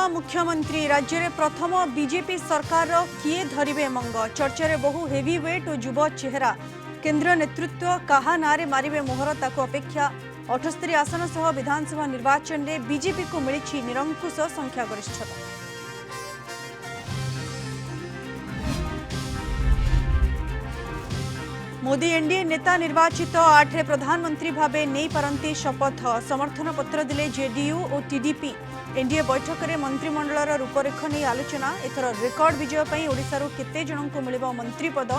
मुख्यमंत्री राज्य में प्रथम बीजेपी सरकार किए धरिबे मंग चर्चा रे बहु हेवीवेट और युव चेहरा केंद्र नेतृत्व कहा नारे मारिबे मोहर ताको अपेक्षा 78 आसन सह विधानसभा निर्वाचन में बीजेपी को मिली निरंकुश संख्यागरिष्ठता। मोदी एनडीए नेता निर्वाचित 8 प्रधानमंत्री भावे नहीं पारंती शपथ समर्थन पत्र दिले जेडीयू और टीडीपी। एनडीए बैठक में मंत्रिमंडल रूपरेख नहीं आलोचना एथर रेकर्ड विजय पर ओडिशारू केते जणों को मिलिबो मंत्री पद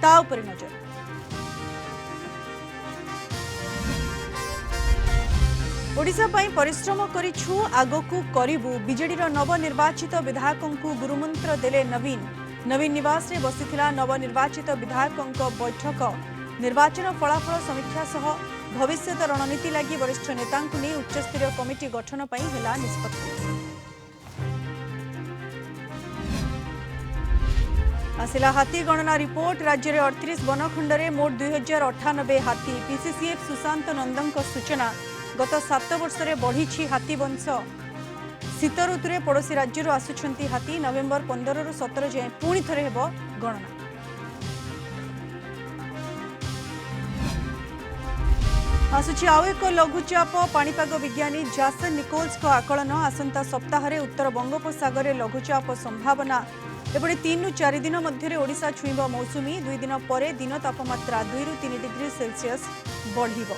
ता उपरे नजर। ओडिशा पई परिश्रम करिछु आगकू करिबु बीजेडीर नवनिर्वाचित विधायकों को गुरुमंत्र देले नवीन निवास रे बसिथिला नवनिर्वाचित विधायकों बैठक निर्वाचन फलाफल समीक्षा सह भविष्य रणनीति लगी वरिष्ठ नेता उच्चस्तरीय कमिटी गठन पर है निष्पत्ति। आसिला हाथी गणना रिपोर्ट राज्य में 38 वनखंड में मोट 2098 हाथी। पीसीसीएफ सुशांत नंदन सूचना गत 7 वर्ष में बढ़ी हाथी वंश। शीत ऋतु में पड़ोशी राज्य आसुंच हाथी। नवेम्बर 15 रु 17 जाए पुणी थे हेब गणना। आसुची आउ एक लघुचाप पाणीपाग विज्ञानी जासन निकोल्स का आकलन आसंता सप्ताह रे उत्तर बंगोपसागर में लघुचाप संभावना। एपटे 3 रु 4 दिन मध्य ओडिशा छुईब मौसुमी। 2 दिन पर दिन तापमात्रा 2 रु 3 डिग्री सेल्सियस बढ़िबो।